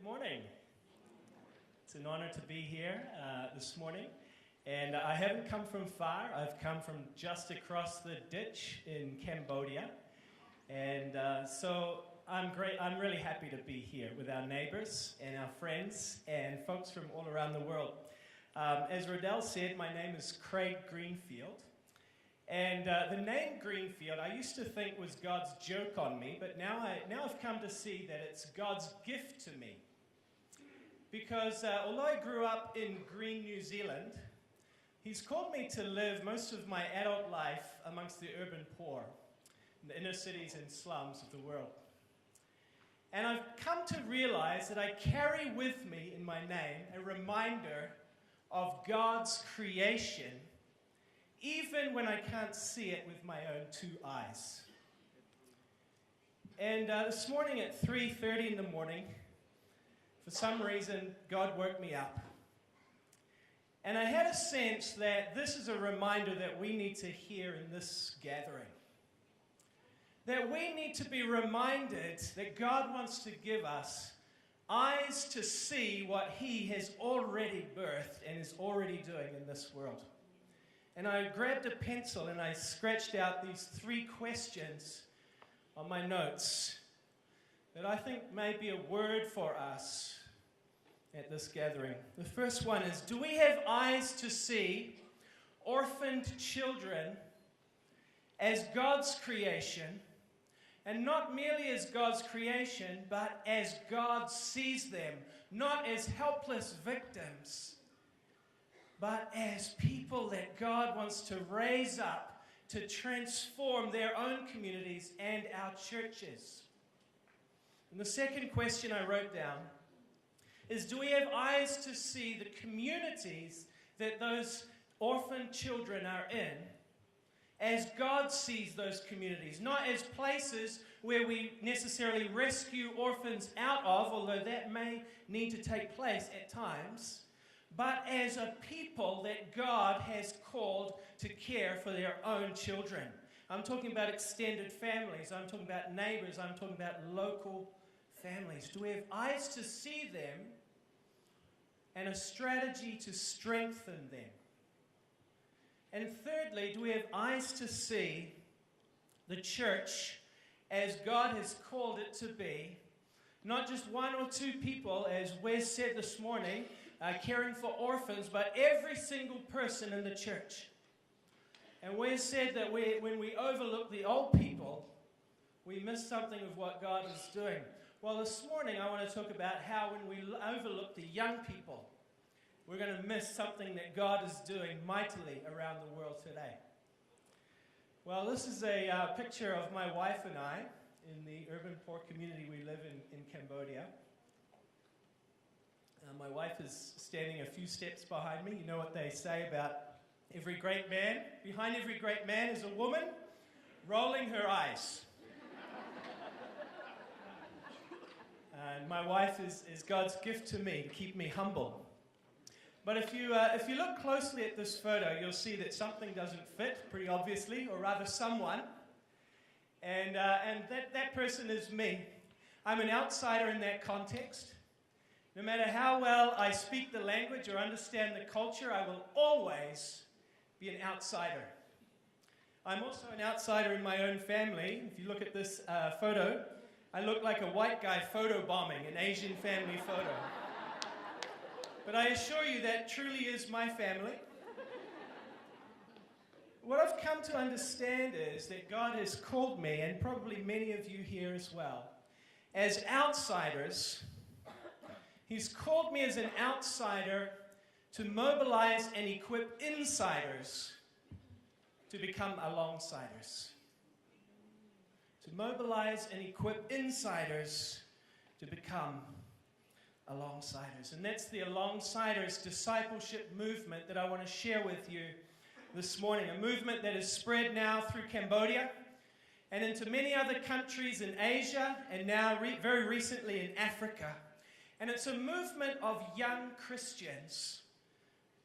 morning. It's an honor to be here this morning. And I haven't come from far. I've come from just across the ditch in Cambodia. And so I'm really happy to be here with our neighbors and our friends and folks from all around the world. As Rodell said, my name is Craig Greenfield. And the name Greenfield, I used to think was God's joke on me, but now I've come to see that it's God's gift to me. Because although I grew up in Green, New Zealand, He's called me to live most of my adult life amongst the urban poor, in the inner cities and slums of the world. And I've come to realize that I carry with me in my name a reminder of God's creation, even when I can't see it with my own two eyes. And this morning at 3:30 in the morning, for some reason, God woke me up. And I had a sense that this is a reminder that we need to hear in this gathering. That we need to be reminded that God wants to give us eyes to see what He has already birthed and is already doing in this world. And I grabbed a pencil and I scratched out these 3 questions on my notes that I think may be a word for us at this gathering. The first one is, do we have eyes to see orphaned children as God's creation, and not merely as God's creation, but as God sees them, not as helpless victims, but as people that God wants to raise up to transform their own communities and our churches? And the second question I wrote down is, do we have eyes to see the communities that those orphan children are in as God sees those communities? Not as places where we necessarily rescue orphans out of, although that may need to take place at times, but as a people that God has called to care for their own children. I'm talking about extended families. I'm talking about neighbors. I'm talking about local families. Do we have eyes to see them and a strategy to strengthen them? And thirdly, do we have eyes to see the church as God has called it to be? Not just 1 or 2 people, as Wes said this morning, caring for orphans, but every single person in the church. And Wes said that when we overlook the old people, we miss something of what God is doing. Well, this morning I want to talk about how when we overlook the young people, we're going to miss something that God is doing mightily around the world today. Well, this is a picture of my wife and I in the urban poor community we live in Cambodia. My wife is standing a few steps behind me. You know what they say about every great man? Behind every great man is a woman rolling her eyes. And my wife is God's gift to me to keep me humble. But if you look closely at this photo, you'll see that something doesn't fit, pretty obviously, or rather someone. And that person is me. I'm an outsider in that context. No matter how well I speak the language or understand the culture, I will always be an outsider. I'm also an outsider in my own family. If you look at this photo, I look like a white guy photobombing an Asian family photo. But I assure you that truly is my family. What I've come to understand is that God has called me, and probably many of you here as well, as outsiders. He's called me as an outsider to mobilize and equip insiders to become alongsiders. To mobilize and equip insiders to become alongsiders. And that's the Alongsiders discipleship movement that I want to share with you this morning. A movement that is spread now through Cambodia and into many other countries in Asia and now very recently in Africa. And it's a movement of young Christians,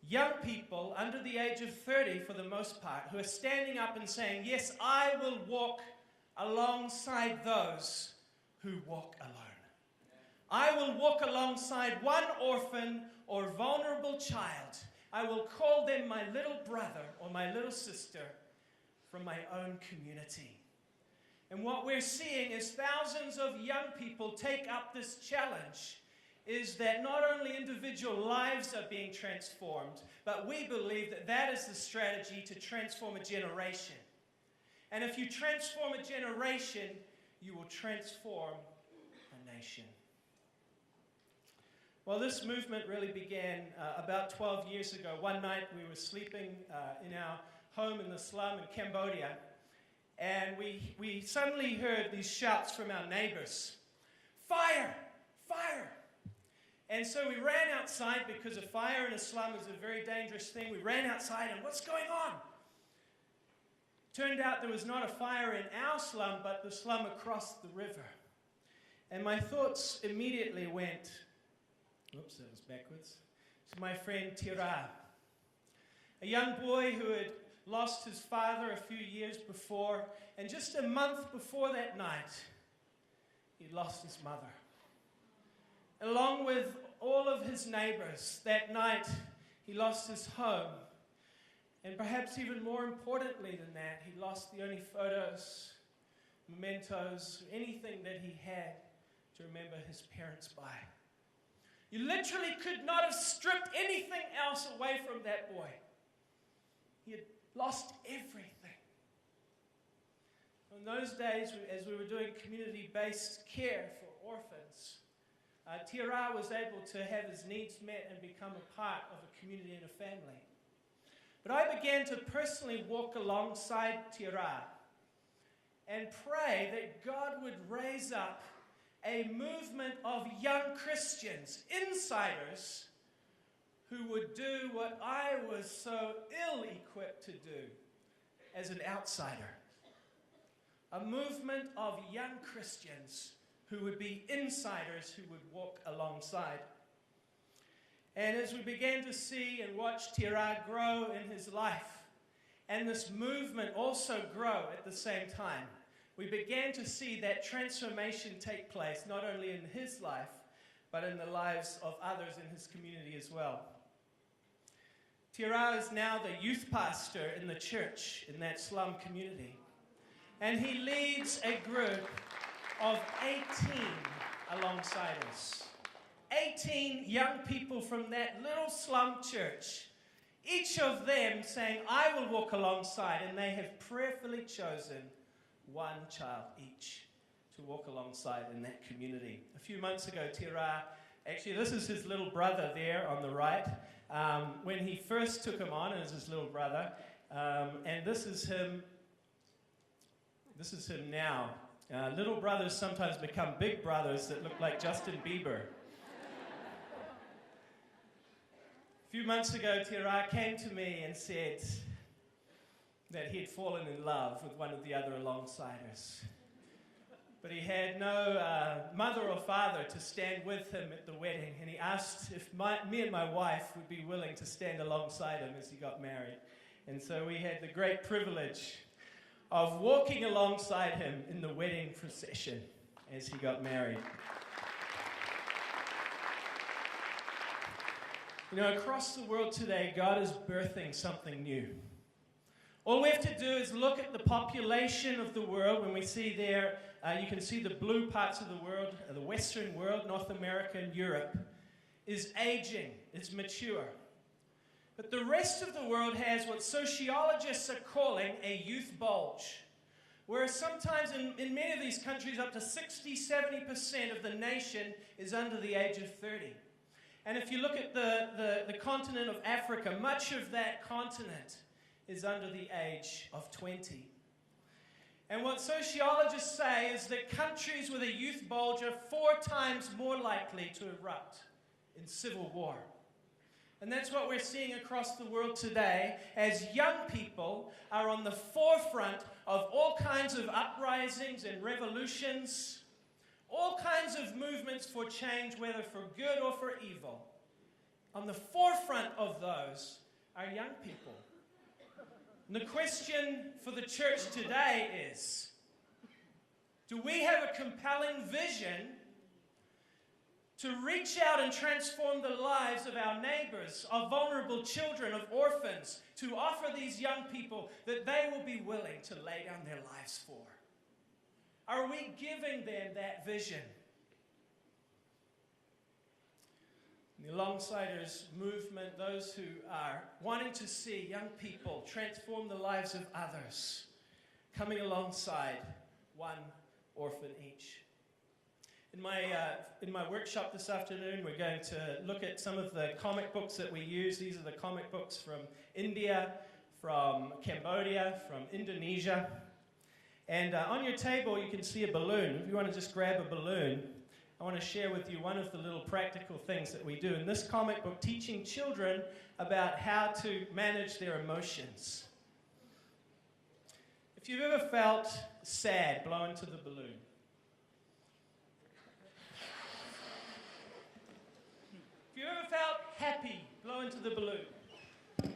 young people under the age of 30 for the most part, who are standing up and saying, yes, I will walk alongside those who walk alone. I will walk alongside one orphan or vulnerable child. I will call them my little brother or my little sister from my own community. And what we're seeing is thousands of young people take up this challenge, is that not only individual lives are being transformed, but we believe that that is the strategy to transform a generation. And if you transform a generation, you will transform a nation. Well, this movement really began about 12 years ago. One night we were sleeping in our home in the slum in Cambodia, and we suddenly heard these shouts from our neighbors. Fire! Fire! And so we ran outside, because a fire in a slum is a very dangerous thing. We ran outside, and what's going on? Turned out there was not a fire in our slum, but the slum across the river. And my thoughts immediately went, oops, that was backwards, to my friend Tira, a young boy who had lost his father a few years before, and just a month before that night, he lost his mother. Along with all of his neighbors, that night he lost his home. And perhaps even more importantly than that, he lost the only photos, mementos, anything that he had to remember his parents by. You literally could not have stripped anything else away from that boy. He had lost everything. In those days, as we were doing community-based care for orphans, Tira was able to have his needs met and become a part of a community and a family. But I began to personally walk alongside Tira and pray that God would raise up a movement of young Christians, insiders, who would do what I was so ill-equipped to do as an outsider. A movement of young Christians who would be insiders who would walk alongside. And as we began to see and watch Tira grow in his life, and this movement also grow at the same time, we began to see that transformation take place, not only in his life, but in the lives of others in his community as well. Tira is now the youth pastor in the church in that slum community. And he leads a group of 18 alongside us. 18 young people from that little slum church, each of them saying, I will walk alongside, and they have prayerfully chosen one child each to walk alongside in that community. A few months ago, Tira, actually this is his little brother there on the right, when he first took him on as his little brother, and this is him now. Little brothers sometimes become big brothers that look like Justin Bieber. A few months ago, Tira came to me and said that he had fallen in love with one of the other alongsiders. But he had no mother or father to stand with him at the wedding, and he asked if me and my wife would be willing to stand alongside him as he got married. And so we had the great privilege of walking alongside him in the wedding procession as he got married. You know, across the world today, God is birthing something new. All we have to do is look at the population of the world. When we see there, you can see the blue parts of the world, the Western world, North America and Europe, is aging, is mature. But the rest of the world has what sociologists are calling a youth bulge, where sometimes in many of these countries up to 60-70% of the nation is under the age of 30. And if you look at the continent of Africa, much of that continent is under the age of 20. And what sociologists say is that countries with a youth bulge are 4 times more likely to erupt in civil war. And that's what we're seeing across the world today, as young people are on the forefront of all kinds of uprisings and revolutions, all kinds of movements for change, whether for good or for evil. On the forefront of those are young people. And the question for the church today is, do we have a compelling vision to reach out and transform the lives of our neighbors, of vulnerable children, of orphans, to offer these young people that they will be willing to lay down their lives for? Are we giving them that vision? The Alongsiders movement, those who are wanting to see young people transform the lives of others, coming alongside one orphan each. In my workshop this afternoon, we're going to look at some of the comic books that we use. These are the comic books from India, from Cambodia, from Indonesia. And on your table, you can see a balloon. If you want to just grab a balloon, I want to share with you one of the little practical things that we do in this comic book, teaching children about how to manage their emotions. If you've ever felt sad, blow into the balloon. If you've ever felt happy, blow into the balloon. If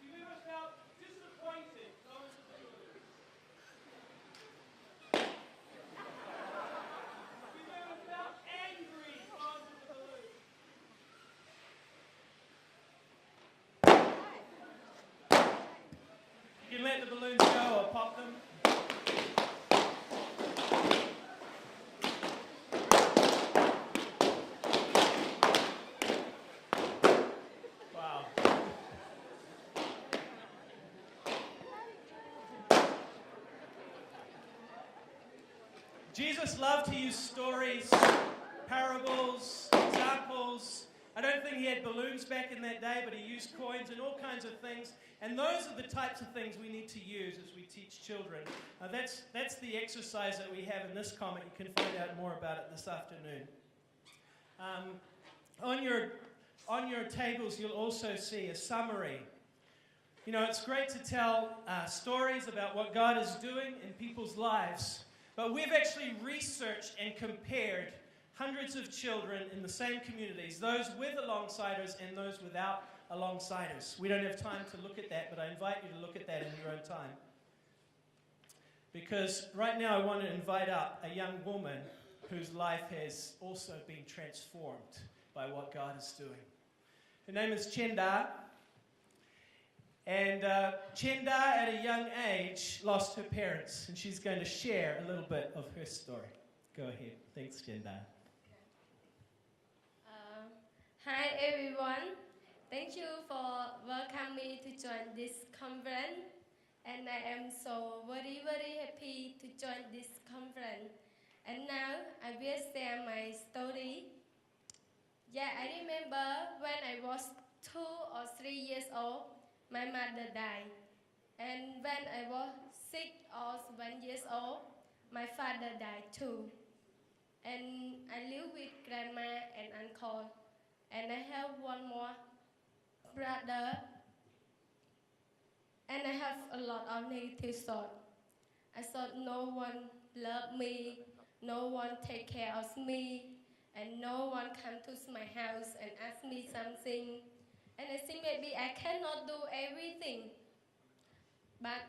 you've ever felt disappointed, blow into the balloon. If you've ever felt angry, blow into the balloon. You can let the balloons go or pop them. Wow. Jesus loved to use stories, parables, examples. I don't think he had balloons back in that day, but he used coins and all kinds of things. And those are the types of things we need to use as we teach children. That's the exercise that we have in this comic. You can find out more about it this afternoon. On your tables, you'll also see a summary. You know, it's great to tell stories about what God is doing in people's lives, but we've actually researched and compared hundreds of children in the same communities, those with alongsiders and those without alongsiders. We don't have time to look at that, but I invite you to look at that in your own time. Because right now I want to invite up a young woman whose life has also been transformed by what God is doing. Her name is Chiang. And Chiang, at a young age, lost her parents, and she's going to share a little bit of her story. Go ahead. Thanks, Chiang. Hi everyone, thank you for welcoming me to join this conference, and I am so very happy to join this conference. And now I will share my story. Yeah, I remember when I was 2 or 3 years old, my mother died. And when I was 6 or 7 years old, my father died too. And I live with grandma and uncle. And I have one more brother, and I have a lot of negative thoughts. I thought no one loved me, no one take care of me, and no one come to my house and ask me something. And I think maybe I cannot do everything. But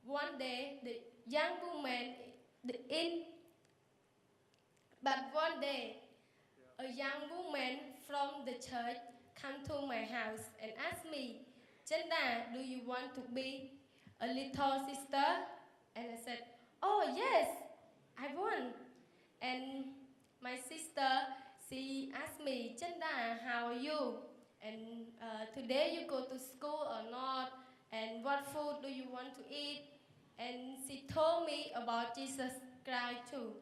one day, a young woman from the church come to my house and asked me, Chanda, do you want to be a little sister? And I said, oh yes, I want. And my sister, she asked me, Chanda, how are you? And today you go to school or not? And what food do you want to eat? And she told me about Jesus Christ too.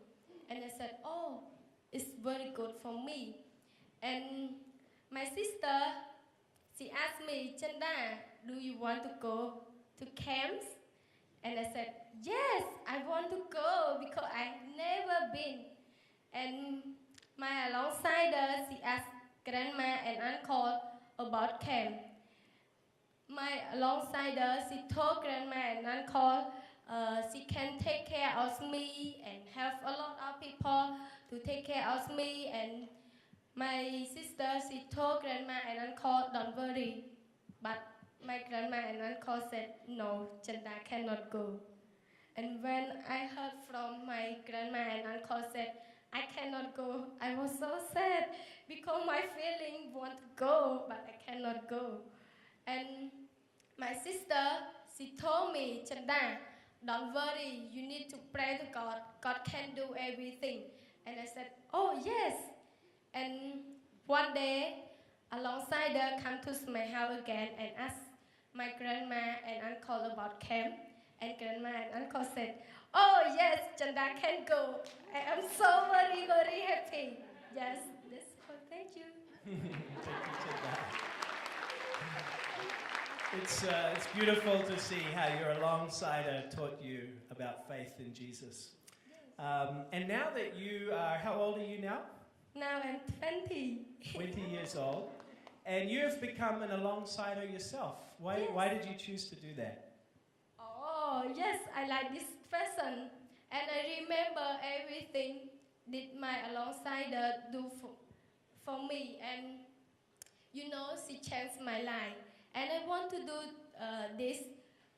And I said, oh, it's very good for me. And my sister, she asked me, Chanda, do you want to go to camps? And I said, yes, I want to go because I've never been. And my alongsider, she asked grandma and uncle about camp. My alongsider, she told grandma and uncle she can take care of me and have a lot of people to take care of me. And my sister, she told grandma and uncle, don't worry. But my grandma and uncle said, no, Chanda cannot go. And when I heard from my grandma and uncle said, I cannot go. I was so sad because my feeling want to go, but I cannot go. And my sister, she told me, Chanda, don't worry, you need to pray to God. God can do everything. And I said, oh yes. And one day, alongside her come to my house again and asked my grandma and uncle about camp. And grandma and uncle said, oh yes, Chanda can go. I am so very, very happy. Yes, that's all. Thank you. Thank you, Chanda. It's beautiful to see how your alongside taught you about faith in Jesus. And now that you are, how old are you now? Now I'm 20. 20 years old. And you have become an alongside yourself. Why did you choose to do that? Oh, yes, I like this person. And I remember everything that my alongside do for me. And, you know, she changed my life. And I want to do this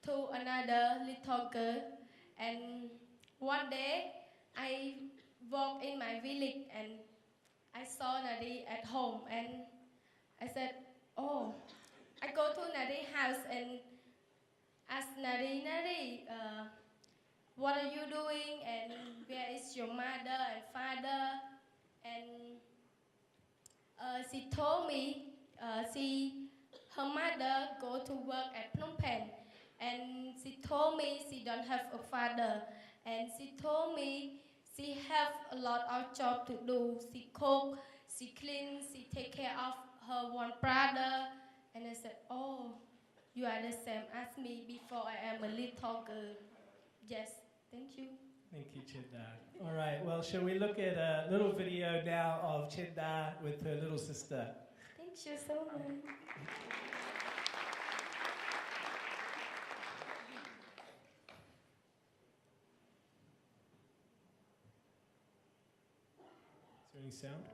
to another little girl. And one day, I walked in my village and I saw Nadi at home. And I said, oh, I go to Nadi's house and ask Nadi, what are you doing and where is your mother and father? And she told me her mother go to work at Phnom Penh, and she told me she don't have a father, and she told me she have a lot of job to do. She cook, she clean, she take care of her one brother. And I said, oh, you are the same as me before I am a little girl. Yes, thank you. Thank you, Chenda. All right, well, shall we look at a little video now of Chenda with her little sister? Thank you so much. Is there any sound?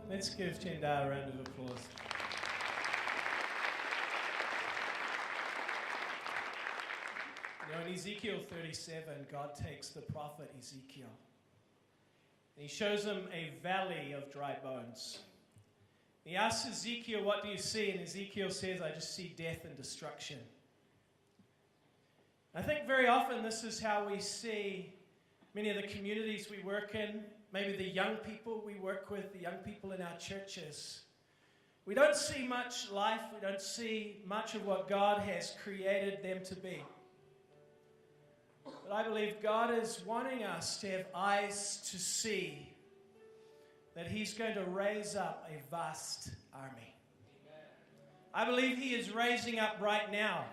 Let's give Chenda a round of applause. You know, in Ezekiel 37, God takes the prophet Ezekiel and he shows him a valley of dry bones. He asks Ezekiel, what do you see? And Ezekiel says, I just see death and destruction. I think very often this is how we see many of the communities we work in, maybe the young people we work with, the young people in our churches. We don't see much life, we don't see much of what God has created them to be. But I believe God is wanting us to have eyes to see that He's going to raise up a vast army. I believe He is raising up right now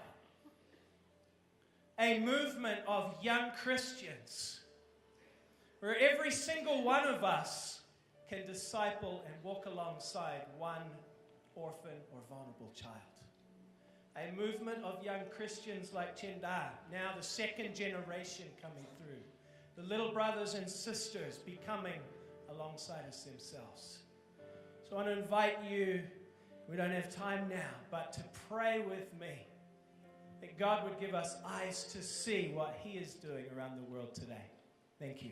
a movement of young Christians where every single one of us can disciple and walk alongside one orphan or vulnerable child. A movement of young Christians like Chenda, now the second generation coming through. The little brothers and sisters becoming alongside us themselves. So I want to invite you, we don't have time now, but to pray with me that God would give us eyes to see what He is doing around the world today. Thank you.